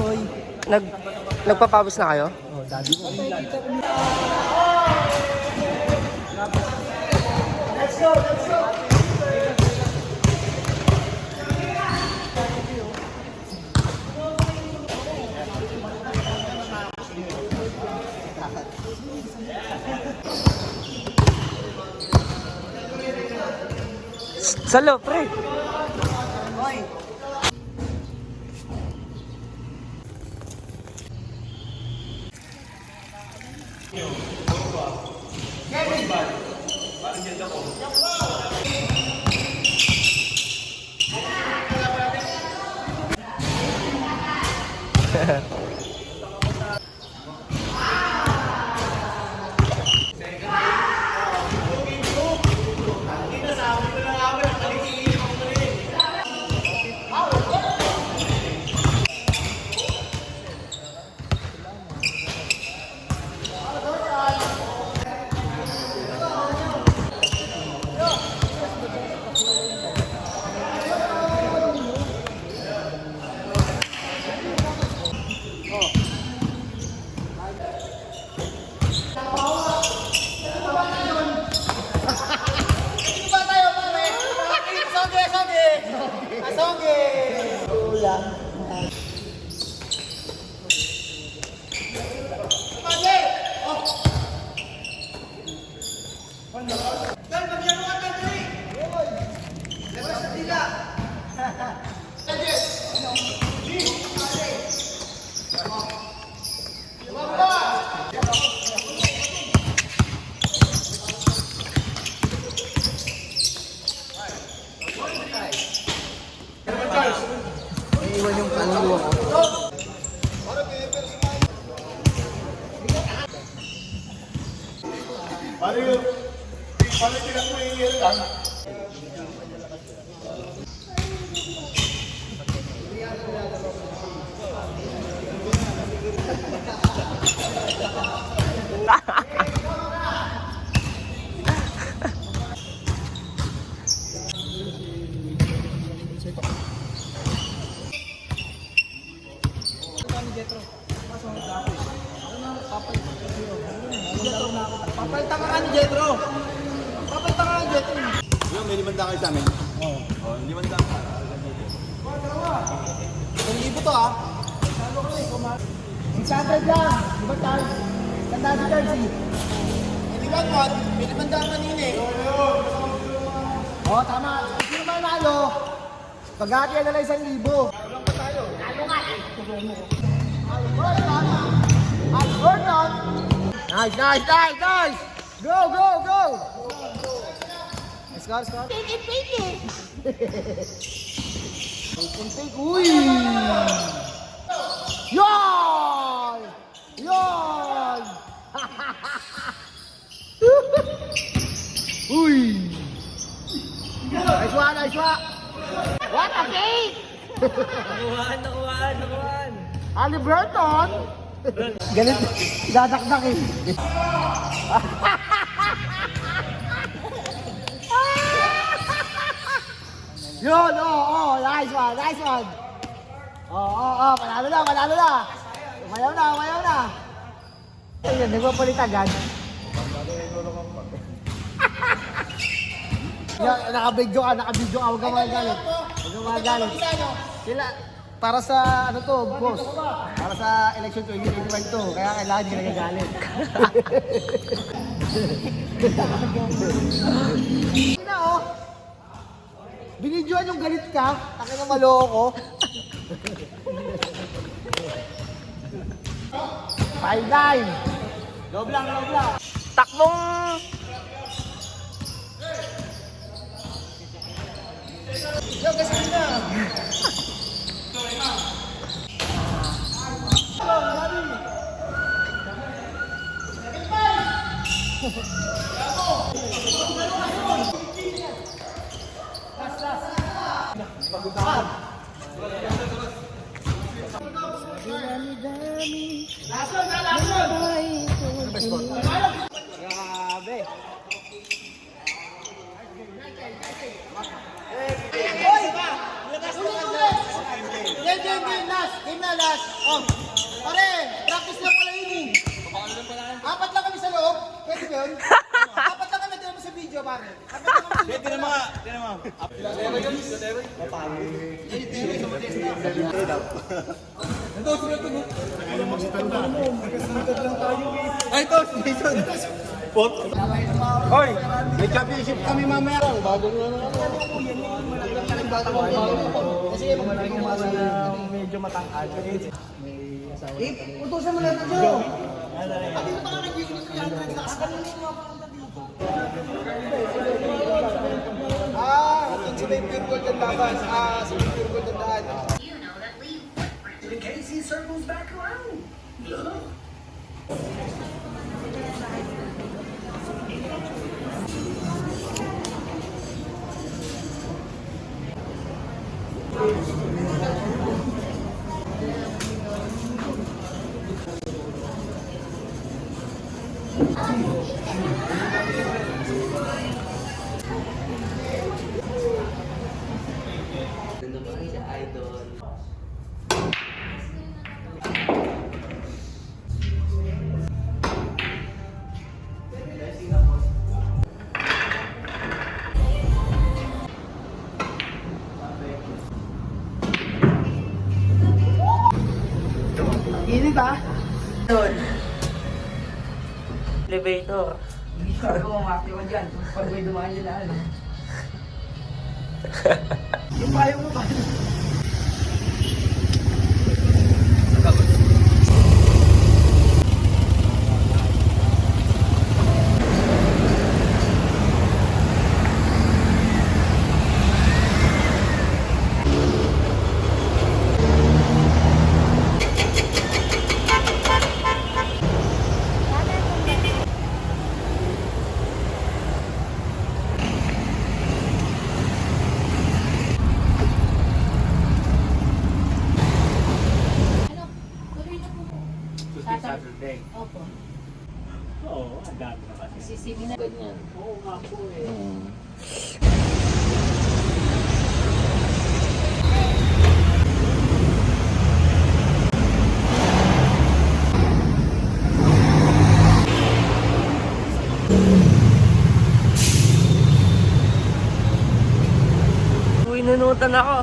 Koy. Nagpapawis na kayo? Oh, daddy ko. Let's go, let's go! Salo, pre! Hoy! Iwan yung kaluluwa ko. Paano yung pinag-uwi lang? Papalitan ka ni Jetro. Papalitan ka ni Jetro. Yung may 5 kayo sa amin? Oo. Oh, 5 ka. 1,000 to ah. 600 lang. Di ba tayo? Tanda si Jersey. Hindi ba mo? May 500 kanina eh. Oo, tama. Sino ba nalo? Pag-hati na lang 1,000. Walang pa tayo. Talo nga eh. Alberton! Nice, nice, nice, nice! Go, go, go! Score, score. Take it, take it. Take, uy! Yon! Yon! Uy! Nice one, nice one! What a fake! Nakuhaan! Alberton! Galit, dadakdak eh. Yun, nice one, nice one. Panalo na. Umayaw na. Ayun, nagpapalit agad. Naka-video ka, huwag ka magagalit. Sila, para sa ano to, boss. Para sa election 2025 to, kaya kailangan hindi nagagalit. Sina oh. Binidyoan yung galit ka, takin na maloko. 5-9. Loob lang. Takbong! Yo, kasi na. Grabe. Game, last. game na, last. Oh, pare, practice lang pala yun eh. Apat lang kami sa loob. Pwede ba yun? Apat lang kami, tinan mo sa video, pare. Apat lang kami sa loob. Tinan mo nga, tinan mo. Ay, ito, Jason. Pot. Hoy, may championship kami mamaya. Bagong Kasi medyo matangkad. Utusan mo lang ito, Joe. Pati mo nakakagigil sa 300 na kasalan mo mga papunta dito. Yung si May Pure Gold ang laban. Si May Pure Gold ang daan. Init ah. Elevator. Ako, umaki ko dyan. Pag may dumaan dyan na. Yung payo mo ba? Saturday. Opo. Oo, ang dami na kasi. Sisili na ganyan. Oo nga po eh. Uy, nanutan ako.